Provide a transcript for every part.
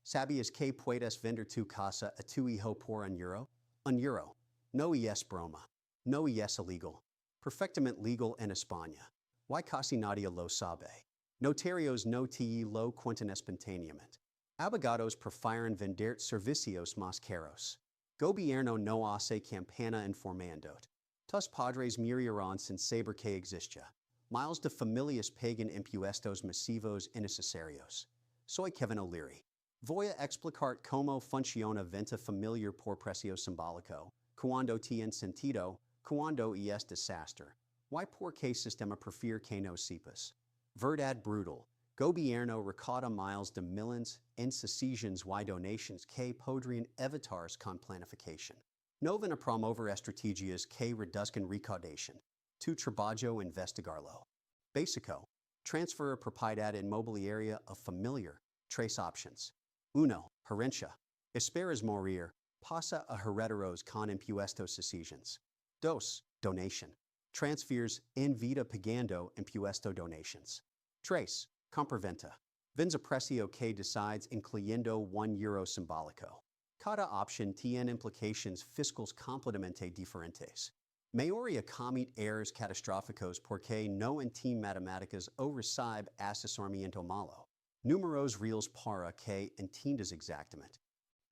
¿Sabías que puedes vender tu casa a tu hijo por €1? €1. No es broma. No es illegal. Perfectamente legal en España. Y casi nadie lo sabe. Notarios no te lo cuentan espontáneamente. Abogados prefieren vender servicios más caros. Gobierno no hace campana informando. Tus padres morirán sin saber que existe. Miles de familias pagan impuestos masivos innecesarios. Soy Kevin O'Leary. Voy a explicar cómo funciona venta familiar por precio simbólico, cuando tiene sentido, cuando es desastre. Y por qué sistema prefiere que no sepas. Verdad brutal. Gobierno recauda miles de millones en subsidios y donations que podrían evitarse con planificación. No van a promover estrategias que reduzcan recaudación. Tu trabajo investigarlo. Básico. Transfer propiedad inmobiliaria a familiar. 3 options. 1. Herencia. Esperas morir. Pasa a herederos con impuestos subsidios. 2. Donation. Transfers en vida pagando impuesto donations. 3. Compraventa. Vens a precio que decides incluyendo €1 simbólico. Cada opción tiene implicaciones fiscales completamente diferentes. Mayoría comete errores catastróficos porque no entiende matemáticas o recibe asesoramiento malo. Números reales para que entiendas exactamente.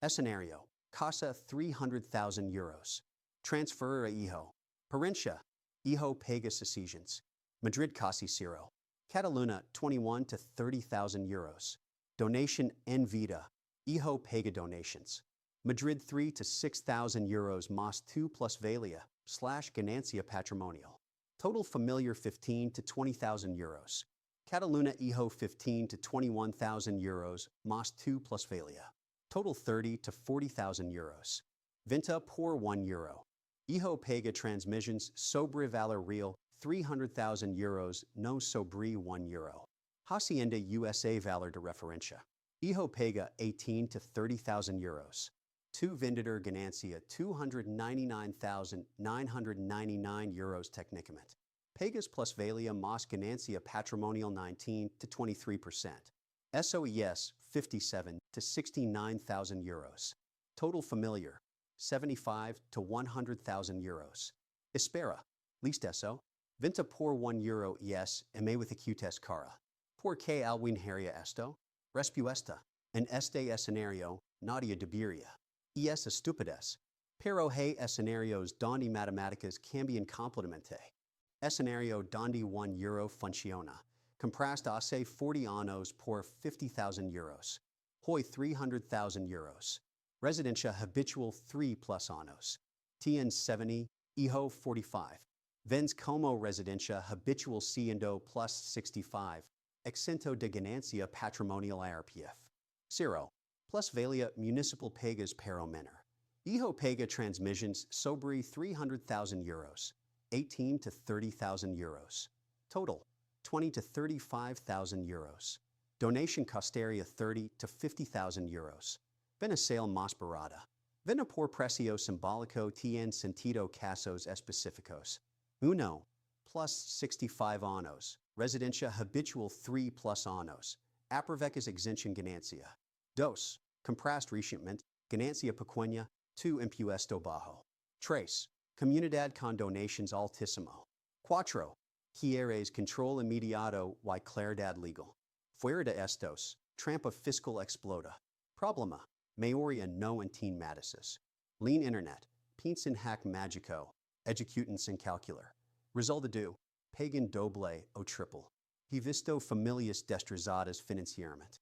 Escenario. Casa €300,000. Transfer a hijo. Herencia. Hijo paga subsidios. Madrid casi cero. Catalunya €21,000 to €30,000. Donation en vida. Hijo paga donations. Madrid €3,000 to €6,000 más tu plusvalía / ganancia patrimonial. Total familiar €15,000 to €20,000. Catalunya hijo €15,000 to €21,000 más tu plusvalía. Total €30,000 to €40,000. Venta por €1. Hijo paga transmissions sobre valor real €300,000 no sobre €1. Hacienda USA valor de referencia. Hijo paga €18,000 to €30,000. Tu vendedor ganancia €299,999 técnicamente. Pagas plusvalía más ganancia patrimonial 19 to 23%. SOES €57,000 to €69,000. Total familiar €75,000 to €100,000. Espera. Least eso. Venta por €1 es me with acutes cara. ¿Por qué alguien haría esto? Respuesta. En este escenario, nadie debería. Es estupidez. Pero hay escenarios donde matemáticas cambian completamente. Escenario donde €1 funciona. Compraste hace 40 años por €50,000. Hoy €300,000. Residencia habitual 3+ años. Tien 70, hijo 45. Vens como residencia habitual siendo plus 65. Exento de ganancia patrimonial IRPF. 0. Plusvalía municipal pagas pero menor. Hijo paga transmissions sobre €300,000. 18 to €30,000. Total, €20,000 to €35,000. Donation costaría €30,000 to €50,000. Ven a sale más barata. Ven a por precio simbólico tiene sentido casos específicos. 1. Plus 65 años. Residencia habitual 3+ años. Aprovechas exención ganancia. 2. Compraste recientemente. Ganancia pequeña. 2. Impuesto bajo. 3. Comunidad con donations altísimo. 4. Quieres control inmediato y claridad legal. Fuera de estos, trampa fiscal explota. Problema. Mayoría no entiende matices. Lean internet. Piensa en hack mágico. Ejecutan sin calcular. Resultado. Pagan doble o triple. He visto familias destrozadas financieramente.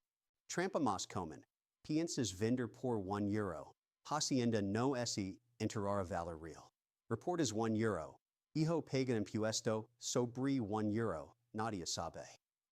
Trampa más común. Piensas vender por €1. Hacienda no ese enterar valor real. Reportas €1. Hijo paga impuesto sobre €1. Nadie sabe.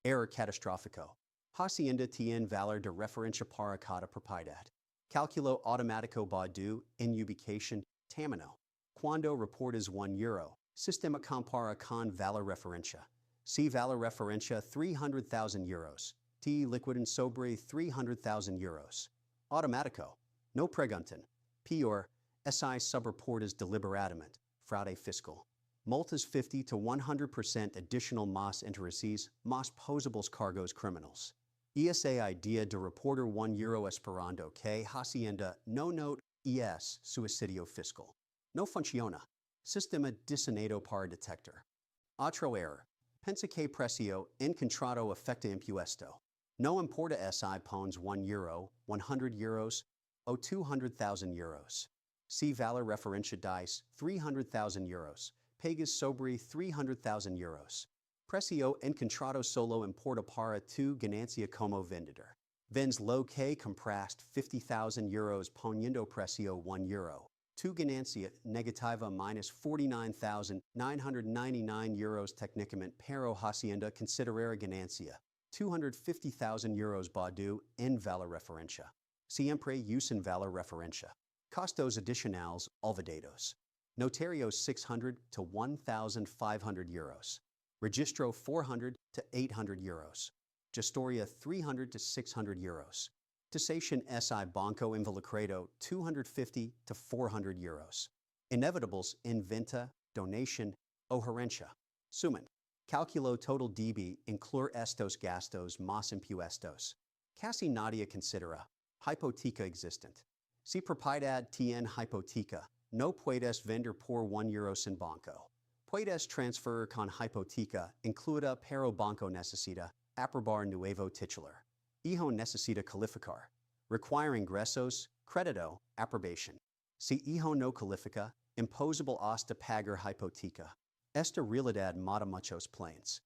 Error catastrófico. Hacienda tiene valor de referencia para cada propiedad. Cálculo automático badu en ubicación tamino. Cuando reportas €1, sistema compara con valor referencia. Si valor referencia €300,000. T liquidan sobre €300,000. Automático. No preguntan. Peor, SI subreportas deliberadamente. Fraude fiscal. Multas 50 to 100% additional más intereses, más posibles cargos criminals. ESA idea de reporter €1 esperando que hacienda no note es suicidio fiscal. No funciona. Sistema diseñado para detectar. Otro error. Pensa que precio encontrado afecta impuesto. No importa si pones €1, €100, o €200,000. Si valor referencia dice €300,000, pagas sobre €300,000. Precio encontrado solo importa para tu ganancia como vendedor. Vens lo que compraste €50,000 poniendo precio €1. Tu ganancia negativa minus €49,999 técnicamente, pero hacienda considerará ganancia €250,000 badu en valor referencia. Siempre usan valor referencia. Costos adicionales olvidados. Notarios €600 to €1,500. Registro €400 to €800. Gestoria €300 to €600. Taxation si banco involucrado €250 to €400. Inevitables in venta, donation, o herencia. Suman. Calculo total db incluir estos gastos más impuestos. Casi nadie considera. Hipoteca existent. Si propiedad tiene hipoteca, no puedes vender por €1 sin banco. Puedes transferir con hipoteca incluida pero banco necesita aprobar nuevo titular. Hijo necesita calificar. Require ingresos, crédito, aprobación. Si hijo no califica, imposible hasta pagar hipoteca. Esta realidad mata muchos planes.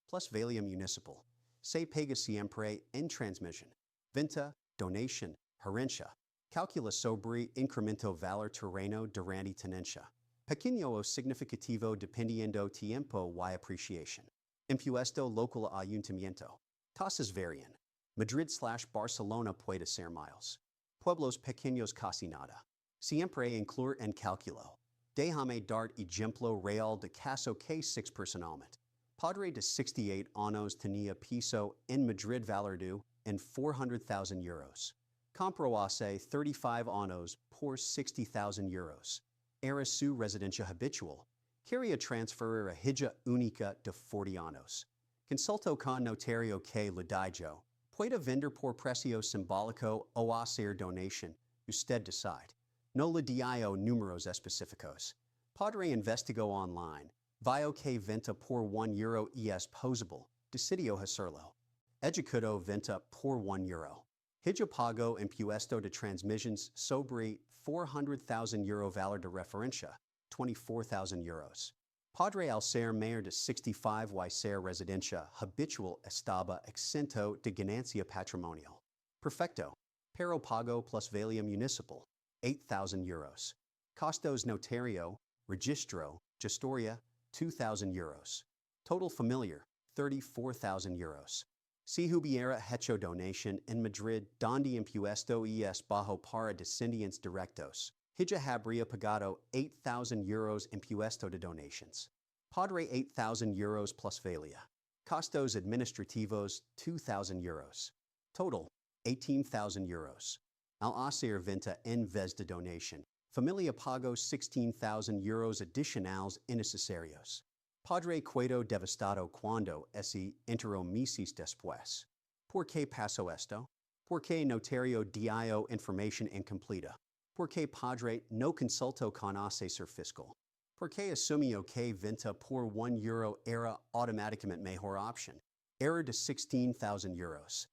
Plus valía municipal. Se paga siempre en transmisión. Venta, donation, herencia. Calcula sobre incremento valor terreno durante tenencia. Pequeño o significativo dependiendo tiempo y apreciación. Impuesto local a ayuntamiento. Tasas varían. Madrid/Barcelona puede ser miles. Pueblos pequeños casi nada. Siempre incluir en cálculo. Déjame dar ejemplo real de caso que 6 personalmente. Padre de 68 años tenía piso en Madrid valorado en €400,000. Compró hace 35 años por €60,000. Era su residencia habitual. Quería transferir a hija única de 40 años. Consultó con notario que le dijo, puede vender por precio simbólico o hacer donation. Usted decide. No le dio números específicos. Padre investigó online. Vio que venta por €1 es posible. Decidió hacerlo. Ejecutó venta por €1. Hija pagó impuesto de transmissions sobre €400,000 valor de referencia, €24,000. Padre al ser mayor de 65 y ser residencia habitual estaba exento de ganancia patrimonial. Perfecto. Pero pago plus valía municipal, €8,000. Costos notario, registro, gestoria, €2,000. Total familiar, €34,000. Si hubiera hecho donation en Madrid donde impuesto es bajo para descendientes directos, hija habría pagado €8,000 impuesto de donations. Padre €8,000 plus valía. Costos administrativos €2,000. Total €18,000. Al hacer venta en vez de donation, familia pagó €16,000 adicionales innecesarios. Padre quedó devastado cuando ese enteró meses después. ¿Por qué pasó esto? ¿Por qué notario dio información incompleta? ¿Por qué padre no consultó con asesor fiscal? ¿Por qué asumió que venta por €1 era automáticamente mejor opción? Error de €16,000.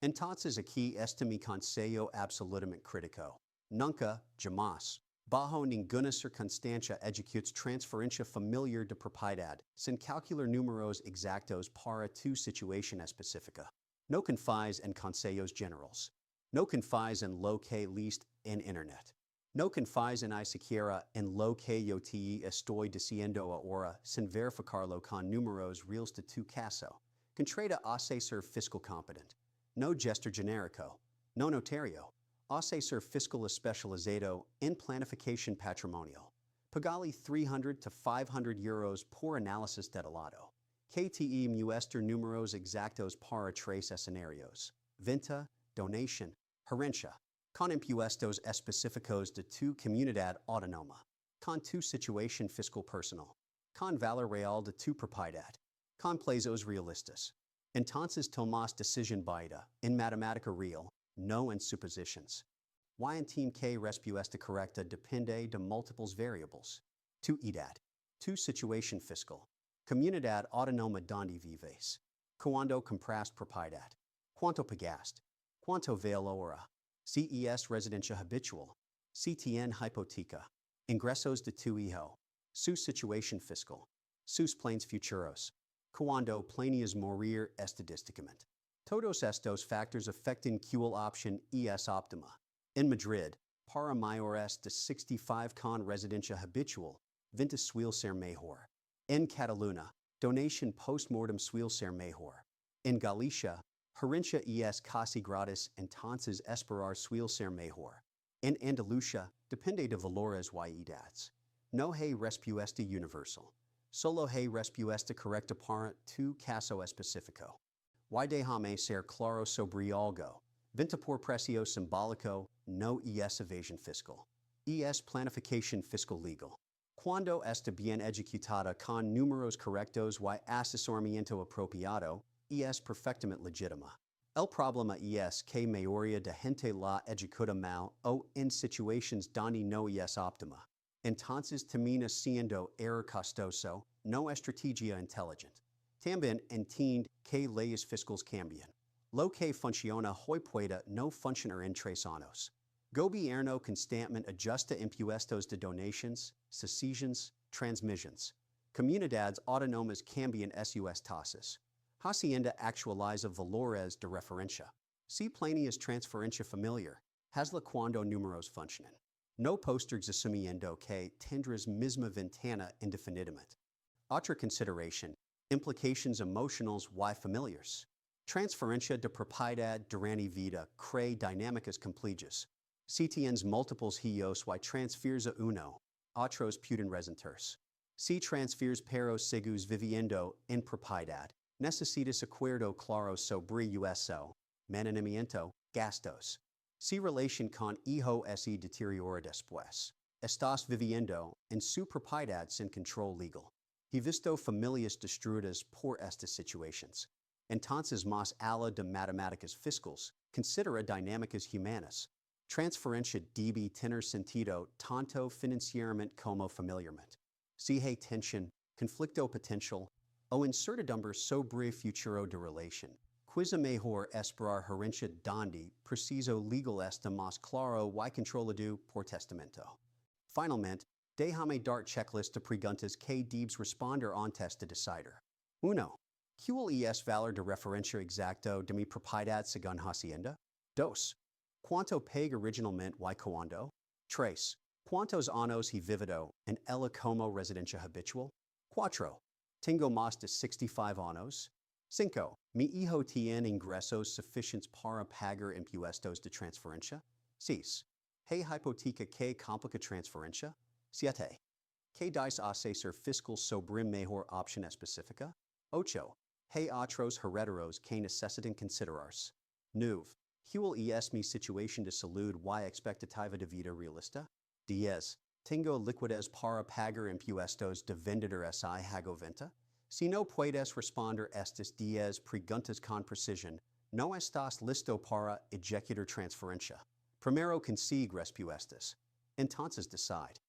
Entonces aquí está mi consejo absolutamente crítico. Nunca, jamás, bajo ninguna circunstancia ejecutes transferencia familiar de propiedad sin calcular números exactos para tu situación específica. No confíes en consejos generales. No confíes en lo que leíste en Internet. No confíes en ni siquiera en lo que yo te estoy diciendo ahora sin verificarlo con números reales de tu caso. Contrata asesor fiscal competent. No gestor genérico. No notario. Asesor fiscal especializado en planificación patrimonial. Pagali €300 to €500 por análisis detallado. KTE muestra números exactos para 3 escenarios. Venta, donation, herencia. Con impuestos específicos de tu comunidad autónoma. Con tu situación fiscal personal. Con valor real de tu propiedad. Con plazos realistas. Entonces tomas decision baida, in matematica real, no en suppositions. Y en team que respuesta correcta depende de multiples variables. Tu edad. Tu situation fiscal. Comunidad autónoma donde vives. Cuando compras propiedad. Cuánto pagaste. Cuánto vale ahora. CES residencia habitual. CTN hipoteca. Ingresos de tu hijo. Su situation fiscal. Sus planes futuros. Cuando planeas morir estadísticamente. Todos estos factors affecting QL option ES optima. En Madrid, para mayores de 65 con residencia habitual, 20 suele ser mejor. En Cataluña, donation post-mortem suele ser mejor. En Galicia, herencia es casi gratis, entonces esperar suele ser mejor. En Andalucía, depende de valores y edades. No hay respuesta universal. Solo hay respuesta correcta para tu caso específico. Y déjame ser claro sobre algo. Venta por precio simbólico, no es evasión fiscal. Es planificación fiscal legal. Cuando está bien ejecutada con números correctos y asesoramiento apropiado, es perfectamente legítima. El problema es que mayoría de gente la ejecuta mal o en situaciones donde no es óptima. Entonces termina siendo error costoso, no estrategia inteligente. También entiende que leyes fiscales cambian. Lo que funciona hoy puede no funcionar en 3 años. Gobierno constantemente ajusta impuestos de donations, sucesiones, transmissions. Comunidades autónomas cambian sus tasas. Hacienda actualiza valores de referencia. Si planeas transferencia familiar, hazla cuando números funcionan. No postergues asumiendo que tendrás misma ventana indefinidamente. Otra consideración, implications emotionals y familiares. Transferencia de propiedad durante vida crea dinámicas complejas. Si tienes múltiples hijos y transfieres a uno, otros pueden resentirse. Si transfieres pero sigues viviendo en propiedad, necesitas acuerdo claro sobre eso, mantenimiento, gastos. Si relación con hijo se deteriora después, estás viviendo en su propiedad sin control legal. He visto familias destruidas por estas situaciones. Entonces más allá de matemáticas fiscales, considera dinámicas humanas. Transferencia debe tener sentido tanto financieramente como familiarmente. Si hay tensión, conflicto potencial, o incertidumbre sobre futuro de relación, quizá mejor esperar herencia donde preciso legal está más claro y controlado por testamento. Finalmente, déjame dar checklist de preguntas que debes responder antes de decidir. 1. ¿Cuál es valor de referencia exacto de mi propiedad según Hacienda? 2. ¿Cuánto paga originalmente y cuándo? 3. ¿Cuántos años he vivido en ella como residencia habitual? 4. ¿Tengo más de 65 años? 5. ¿Mi hijo tiene ingresos suficientes para pagar impuestos de transferencia? 6. ¿Hay hipoteca que complica transferencia? 7. ¿Qué dice asesor fiscal sobre mejor opción específica? 8. ¿Hay otros herederos que necesitan considerarse? 9. ¿Cuál es mi situación de salud y expectativa de vida realista? 10. ¿Tengo liquidez para pagar impuestos de vendedor si hago venta? Si no puedes responder estas 10 preguntas con precisión, no estás listo para ejecutar transferencia. Primero consigue respuestas. Entonces decide.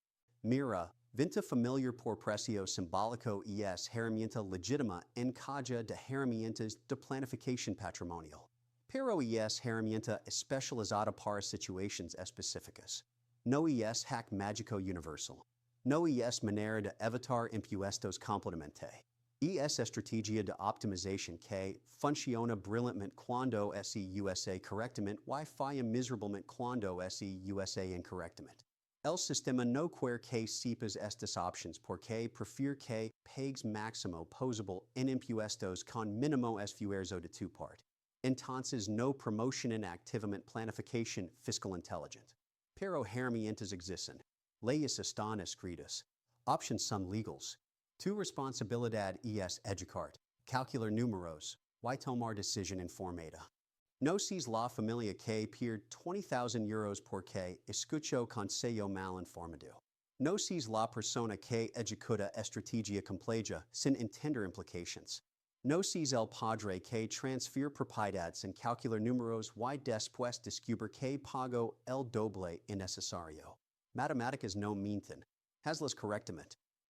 Mira, venta familiar por precio simbólico es herramienta legítima en caja de herramientas de planificación patrimonial. Pero es herramienta especializada para situaciones específicas. No es hack mágico universal. No es manera de evitar impuestos completamente. Es estrategia de optimización que funciona brillantemente cuando se usa correctamente y falla miserablemente cuando se usa incorrectamente. El sistema no quiere que sepas estas opciones porque prefiere que pagues máximo posible en impuestos con mínimo esfuerzo de tu parte. Entonces no promocionan activamente planificación fiscal inteligente. Pero herramientas existen. Leyes están escritas. Options son legales. Tu responsabilidad es educar, calcular números, y tomar decisión informada. No seas la familia que pierde 20,000 euros porque escuchó consejo mal informado. No seas la persona que ejecuta estrategia compleja sin entender implicaciones. No sis el padre que transfiere propiedades en calcular números y después descubrir que pago el doble innecesario. Matemáticas no mienten. Hazlas correctamente.